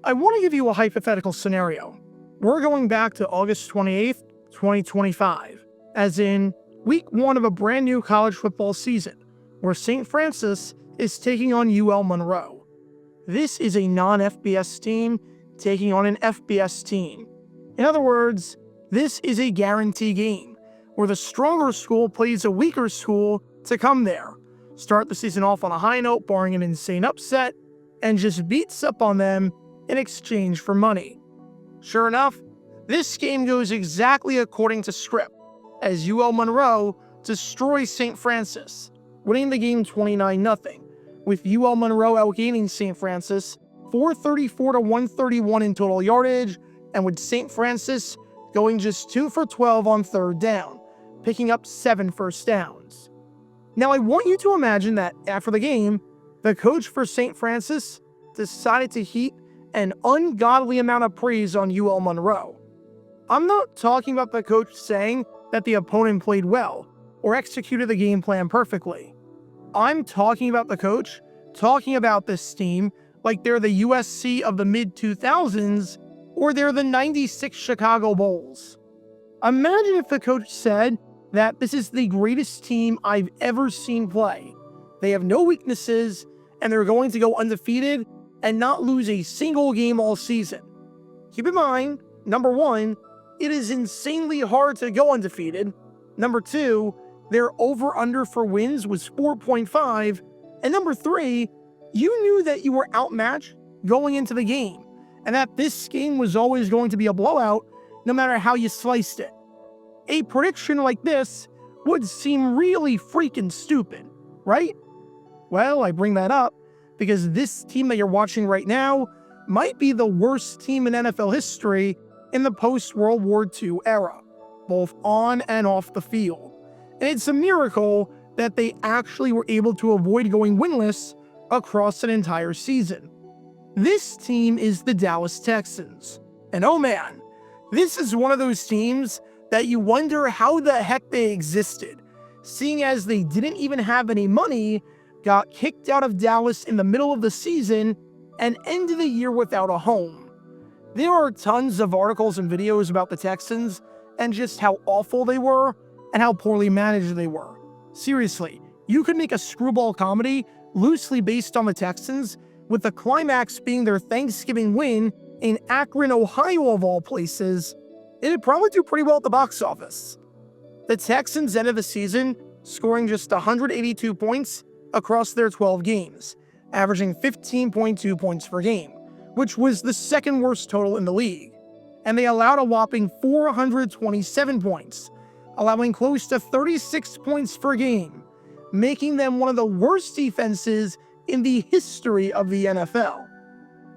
I want to give you a hypothetical scenario. We're going back to August 28th, 2025, as in week 1 of a brand new college football season, where St. Francis is taking on UL Monroe. This is a non-FBS team taking on an FBS team. In other words, this is a guarantee game, where the stronger school plays a weaker school to come there, start the season off on a high note barring an insane upset, and just beats up on them in exchange for money. Sure enough, this game goes exactly according to script, as UL Monroe destroys St. Francis, winning the game 29-0, with UL Monroe outgaining St. Francis 434 to 131 in total yardage, and with St. Francis going just 2 for 12 on third down, picking up 7 first downs. Now I want you to imagine that after the game, the coach for St. Francis decided to heap an ungodly amount of praise on UL Monroe. I'm not talking about the coach saying that the opponent played well or executed the game plan perfectly. I'm talking about the coach talking about this team like they're the USC of the mid-2000s or they're the '96 Chicago Bulls. Imagine if the coach said that this is the greatest team I've ever seen play. They have no weaknesses, and they're going to go undefeated and not lose a single game all season. Keep in mind, number 1, it is insanely hard to go undefeated. Number 2, their over-under for wins was 4.5. And number 3, you knew that you were outmatched going into the game, and that this game was always going to be a blowout no matter how you sliced it. A prediction like this would seem really freaking stupid, right? Well, I bring that up because this team that you're watching right now might be the worst team in NFL history in the post-World War II era, both on and off the field. And it's a miracle that they actually were able to avoid going winless across an entire season. This team is the Dallas Texans. And oh man, this is one of those teams that you wonder how the heck they existed, seeing as they didn't even have any money, got kicked out of Dallas in the middle of the season, and ended the year without a home. There are tons of articles and videos about the Texans and just how awful they were and how poorly managed they were. Seriously, you could make a screwball comedy loosely based on the Texans, with the climax being their Thanksgiving win in Akron, Ohio of all places. It'd probably do pretty well at the box office. The Texans ended the season scoring just 182 points across their 12 games, averaging 15.2 points per game, which was the second worst total in the league. And they allowed a whopping 427 points, allowing close to 36 points per game, making them one of the worst defenses in the history of the NFL.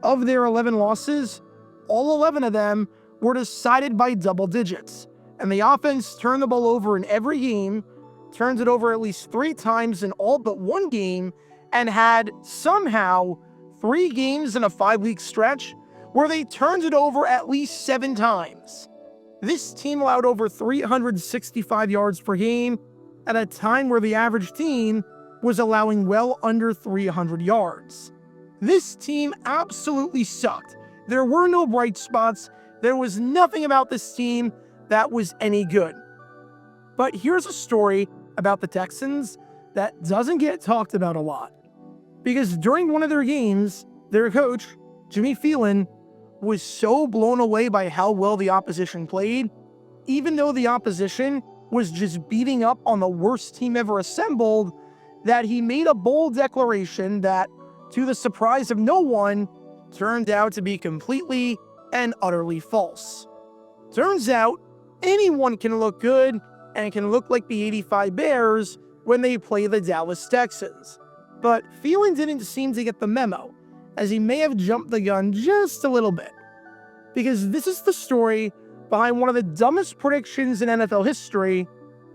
Of their 11 losses, all 11 of them were decided by double digits, and the offense turned the ball over in every game, turned it over at least 3 times in all but one game, and had somehow 3 games in a 5-week stretch where they turned it over at least 7 times. This team allowed over 365 yards per game at a time where the average team was allowing well under 300 yards. This team absolutely sucked. There were no bright spots. There was nothing about this team that was any good. But here's a story about the Texans that doesn't get talked about a lot. Because during one of their games, their coach, Jimmy Phelan, was so blown away by how well the opposition played, even though the opposition was just beating up on the worst team ever assembled, that he made a bold declaration that, to the surprise of no one, turned out to be completely and utterly false. Turns out, anyone can look good and can look like the '85 Bears when they play the Dallas Texans. But Phelan didn't seem to get the memo, as he may have jumped the gun just a little bit. Because this is the story behind one of the dumbest predictions in NFL history,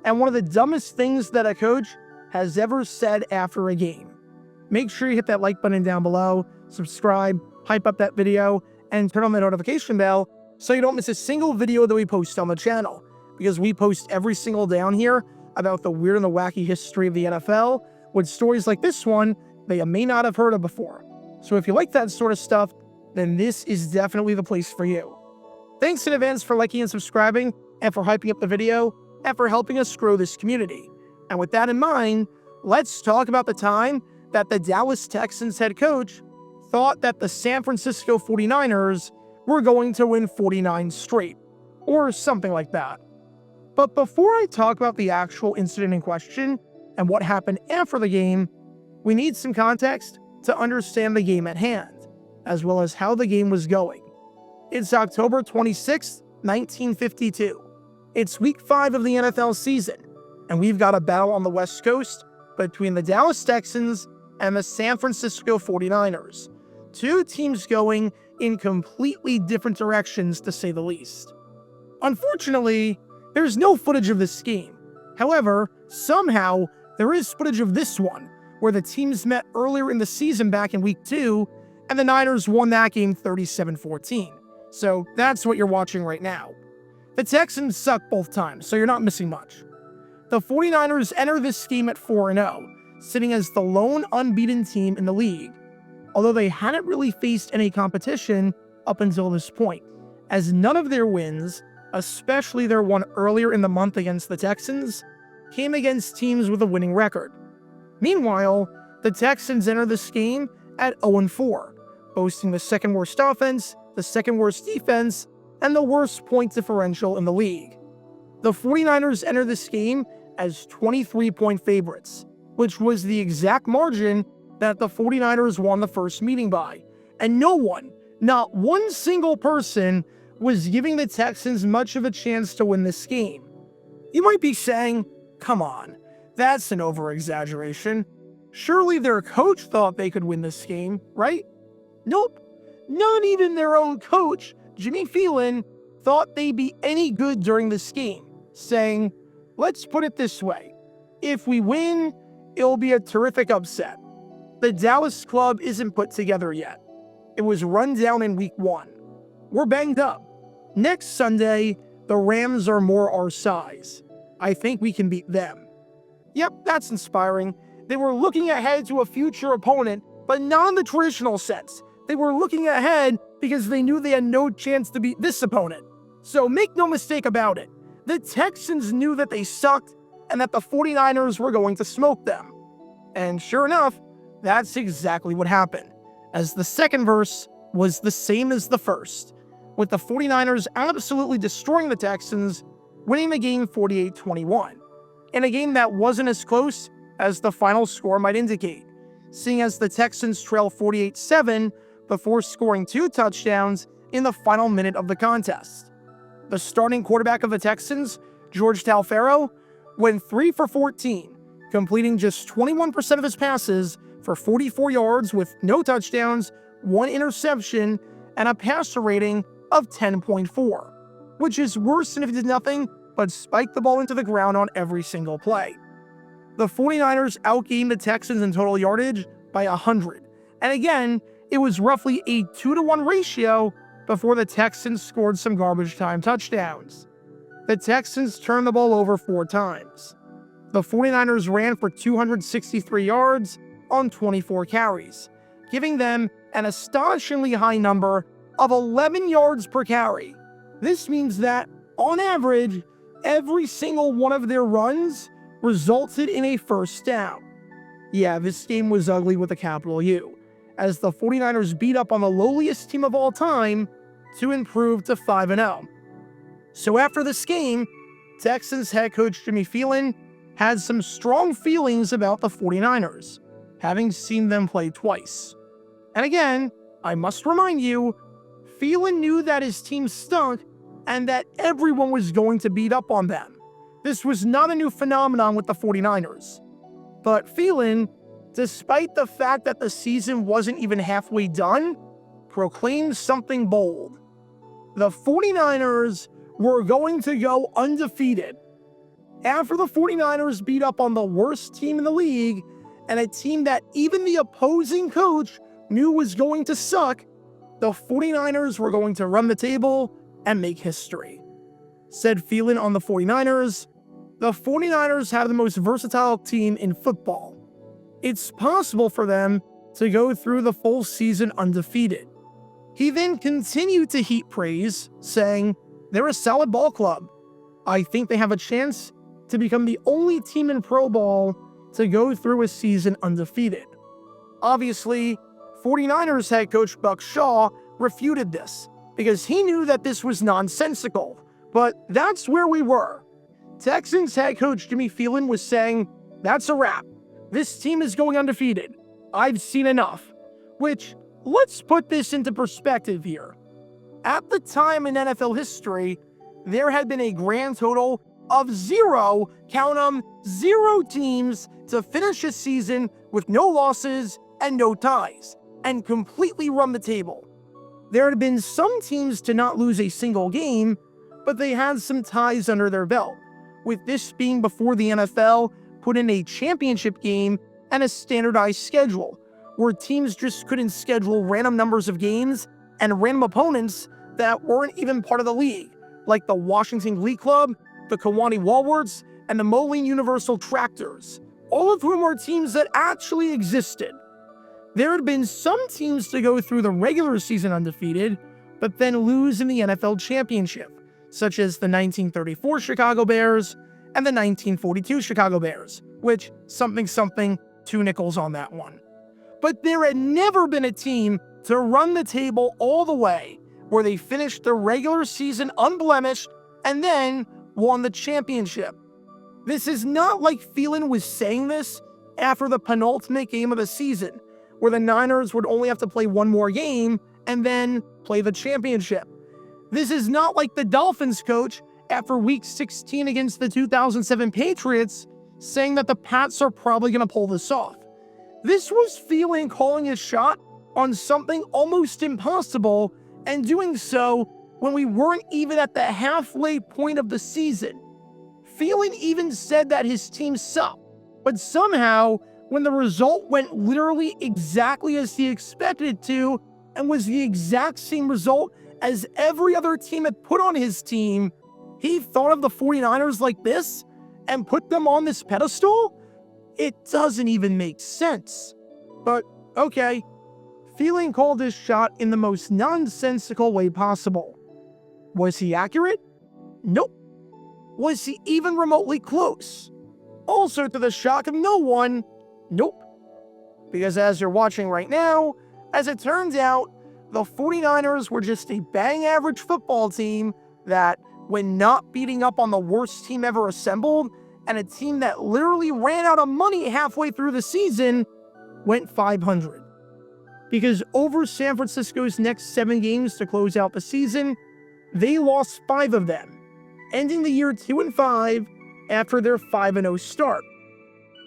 and one of the dumbest things that a coach has ever said after a game. Make sure you hit that like button down below, subscribe, hype up that video, and turn on the notification bell so you don't miss a single video that we post on the channel, because we post every single day on here about the weird and the wacky history of the NFL, with stories like this one that you may not have heard of before. So if you like that sort of stuff, then this is definitely the place for you. Thanks in advance for liking and subscribing, and for hyping up the video, and for helping us grow this community. And with that in mind, let's talk about the time that the Dallas Texans head coach thought that the San Francisco 49ers were going to win 49 straight, or something like that. But before I talk about the actual incident in question and what happened after the game, we need some context to understand the game at hand, as well as how the game was going. It's October 26, 1952. It's week 5 of the NFL season, and we've got a battle on the West Coast between the Dallas Texans and the San Francisco 49ers, two teams going in completely different directions, to say the least. Unfortunately, there's no footage of this game. However, somehow, there is footage of this one, where the teams met earlier in the season back in week 2, and the Niners won that game 37-14. So that's what you're watching right now. The Texans suck both times, so you're not missing much. The 49ers enter this game at 4-0, sitting as the lone unbeaten team in the league, although they hadn't really faced any competition up until this point, as none of their wins, especially their one earlier in the month against the Texans, came against teams with a winning record. Meanwhile, the Texans enter this game at 0-4, boasting the second worst offense, the second worst defense, and the worst point differential in the league. The 49ers enter this game as 23-point favorites, which was the exact margin that the 49ers won the first meeting by, and no one, not one single person, was giving the Texans much of a chance to win this game. You might be saying, come on, that's an over-exaggeration. Surely their coach thought they could win this game, right? Nope. Not even their own coach, Jimmy Phelan, thought they'd be any good during this game, saying, let's put it this way, if we win, it'll be a terrific upset. The Dallas club isn't put together yet. It was run down in week 1. We're banged up. Next Sunday, the Rams are more our size. I think we can beat them. Yep, that's inspiring. They were looking ahead to a future opponent, but not in the traditional sense. They were looking ahead because they knew they had no chance to beat this opponent. So make no mistake about it. The Texans knew that they sucked and that the 49ers were going to smoke them. And sure enough, that's exactly what happened, as the second verse was the same as the first, with the 49ers absolutely destroying the Texans, winning the game 48-21, in a game that wasn't as close as the final score might indicate, seeing as the Texans trail 48-7 before scoring 2 touchdowns in the final minute of the contest. The starting quarterback of the Texans, George Talfaro, went 3 for 14, completing just 21% of his passes for 44 yards with no touchdowns, 1 interception, and a passer rating of 10.4, which is worse than if he did nothing but spike the ball into the ground on every single play. The 49ers outgained the Texans in total yardage by 100, and again, it was roughly a 2-to-1 ratio before the Texans scored some garbage time touchdowns. The Texans turned the ball over 4 times. The 49ers ran for 263 yards on 24 carries, giving them an astonishingly high number of 11 yards per carry. This means that, on average, every single one of their runs resulted in a first down. Yeah, this game was ugly with a capital U, as the 49ers beat up on the lowliest team of all time to improve to 5-0. So after this game, Texans head coach Jimmy Phelan had some strong feelings about the 49ers, having seen them play twice. And again, I must remind you, Phelan knew that his team stunk and that everyone was going to beat up on them. This was not a new phenomenon with the 49ers. But Phelan, despite the fact that the season wasn't even halfway done, proclaimed something bold. The 49ers were going to go undefeated. After the 49ers beat up on the worst team in the league, and a team that even the opposing coach knew was going to suck, the 49ers were going to run the table and make history. Said Phelan on the 49ers, the 49ers have the most versatile team in football. It's possible for them to go through the full season undefeated. He then continued to heap praise, saying, "They're a solid ball club. I think they have a chance to become the only team in pro ball to go through a season undefeated." Obviously, 49ers head coach Buck Shaw refuted this because he knew that this was nonsensical, but that's where we were. Texans head coach Jimmy Phelan was saying, "That's a wrap. This team is going undefeated. I've seen enough." Which, let's put this into perspective here. At the time in NFL history, there had been a grand total of zero, count 'em, 0 teams to finish a season with no losses and no ties, and completely run the table. There had been some teams to not lose a single game, but they had some ties under their belt, with this being before the NFL put in a championship game and a standardized schedule, where teams just couldn't schedule random numbers of games and random opponents that weren't even part of the league, like the Washington Glee Club, the Kewanee Walwards, and the Moline Universal Tractors, all of whom were teams that actually existed. There had been some teams to go through the regular season undefeated, but then lose in the NFL championship, such as the 1934 Chicago Bears and the 1942 Chicago Bears, which, something, 2 nickels on that one. But there had never been a team to run the table all the way, where they finished the regular season unblemished and then won the championship. This is not like Phelan was saying this after the penultimate game of the season, where the Niners would only have to play one more game and then play the championship. This is not like the Dolphins coach after week 16 against the 2007 Patriots saying that the Pats are probably going to pull this off. This was Phelan calling his shot on something almost impossible, and doing so when we weren't even at the halfway point of the season. Phelan even said that his team sucked, but somehow, when the result went literally exactly as he expected it to, and was the exact same result as every other team had put on his team, he thought of the 49ers like this and put them on this pedestal? It doesn't even make sense. But, okay, Phelan called his shot in the most nonsensical way possible. Was he accurate? Nope. Was he even remotely close? Also, to the shock of no one, nope. Because as you're watching right now, as it turns out, the 49ers were just a bang average football team that, when not beating up on the worst team ever assembled, and a team that literally ran out of money halfway through the season, went 500. Because over San Francisco's next 7 games to close out the season, they lost 5 of them, ending the year 2-5 after their 5-0 start.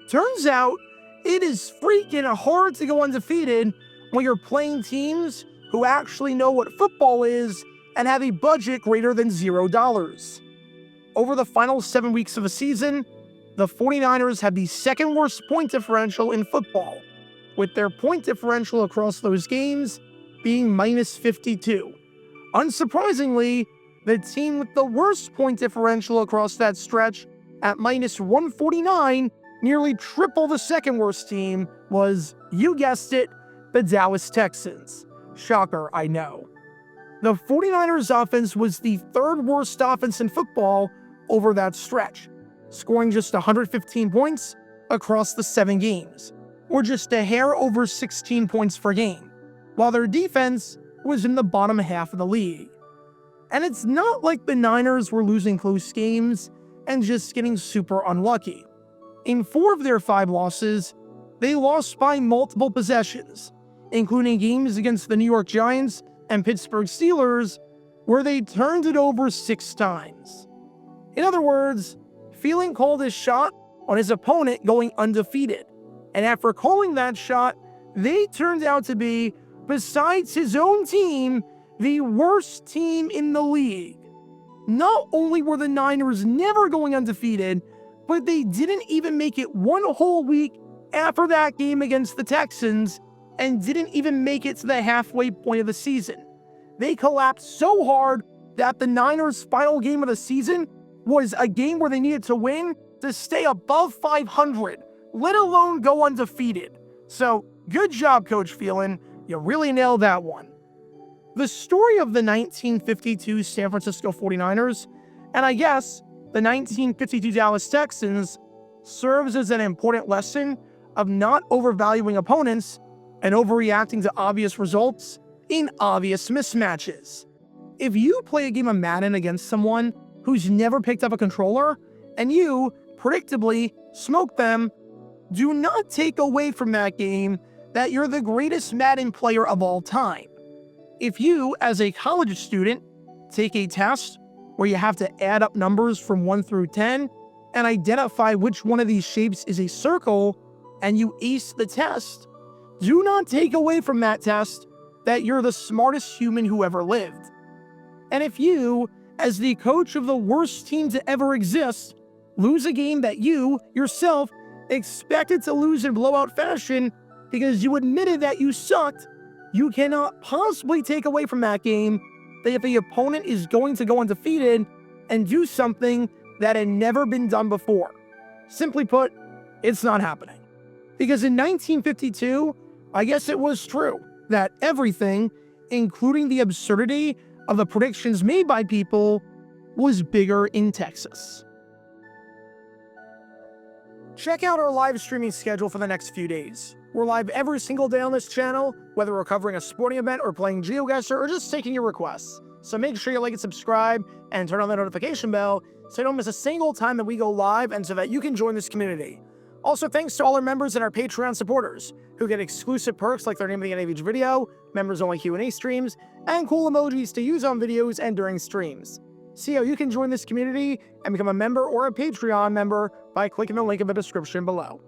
Turns out, it is freaking hard to go undefeated when you're playing teams who actually know what football is and have a budget greater than $0. Over the final 7 weeks of the season, the 49ers had the second worst point differential in football, with their point differential across those games being -52. Unsurprisingly, the team with the worst point differential across that stretch at -149, nearly triple the second worst team, was, you guessed it, the Dallas Texans. Shocker, I know. The 49ers offense was the 3rd worst offense in football over that stretch, scoring just 115 points across the 7 games, or just a hair over 16 points per game, while their defense was in the bottom half of the league. And it's not like the Niners were losing close games and just getting super unlucky. In 4 of their 5 losses, they lost by multiple possessions, including games against the New York Giants and Pittsburgh Steelers, where they turned it over 6 times. In other words, Phelan called his shot on his opponent going undefeated, and after calling that shot, they turned out to be, besides his own team, the worst team in the league. Not only were the Niners never going undefeated, but they didn't even make it one whole week after that game against the Texans, and didn't even make it to the halfway point of the season. They collapsed so hard that the Niners' final game of the season was a game where they needed to win to stay above 500, let alone go undefeated. So, good job, Coach Phelan. You really nailed that one. The story of the 1952 San Francisco 49ers, and I guess the 1952 Dallas Texans, serves as an important lesson of not overvaluing opponents and overreacting to obvious results in obvious mismatches. If you play a game of Madden against someone who's never picked up a controller and you predictably smoke them, do not take away from that game that you're the greatest Madden player of all time. If you, as a college student, take a test where you have to add up numbers from 1 through 10 and identify which one of these shapes is a circle, and you ace the test, do not take away from that test that you're the smartest human who ever lived. And if you, as the coach of the worst team to ever exist, lose a game that you, yourself, expected to lose in blowout fashion because you admitted that you sucked, you cannot possibly take away from that game that if the opponent is going to go undefeated and do something that had never been done before. Simply put, it's not happening. Because in 1952, I guess it was true that everything, including the absurdity of the predictions made by people, was bigger in Texas. Check out our live streaming schedule for the next few days. We're live every single day on this channel, whether we're covering a sporting event or playing GeoGuessr or just taking your requests. So make sure you like and subscribe and turn on the notification bell so you don't miss a single time that we go live and so that you can join this community. Also, thanks to all our members and our Patreon supporters who get exclusive perks like their name at the end of each video, members-only Q&A streams, and cool emojis to use on videos and during streams. See how you can join this community and become a member or a Patreon member by clicking the link in the description below.